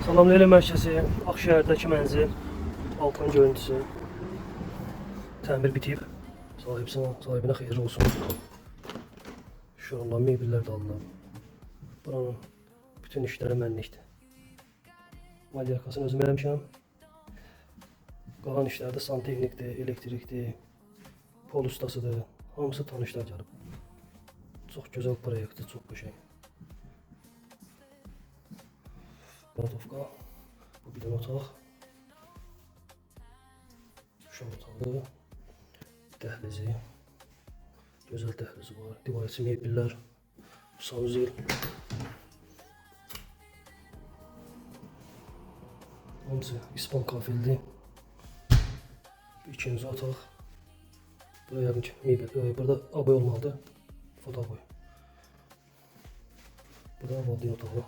Salamlayla mərkəzi, Ağşəhərdəki mənzil, balkon görüntüsü. Təmir bitib. Sahibinə xeyirli olsun. Şurundan mebellər də alınıb. Buranın bütün işləri mənlikdir. Malyarkasını özüm eləmişəm. Qalan işləri də santexnikdir, elektrikdir, pol ustasıdır. Hamısı tanışlar gəlib. Çox gözəl proyektdir, çox qəşəng. Kladovka, bu bir dənə otaq. Uşaq otağı, dəhlizi, gözəl dəhlizi var, divar içi mebellər, sanuzel. Hamısı İspan kafildir. İkinci otaq. Buraya yəqin ki mebel, burada aboy olmalıdır, fotoboy. Burada valideyn otağı.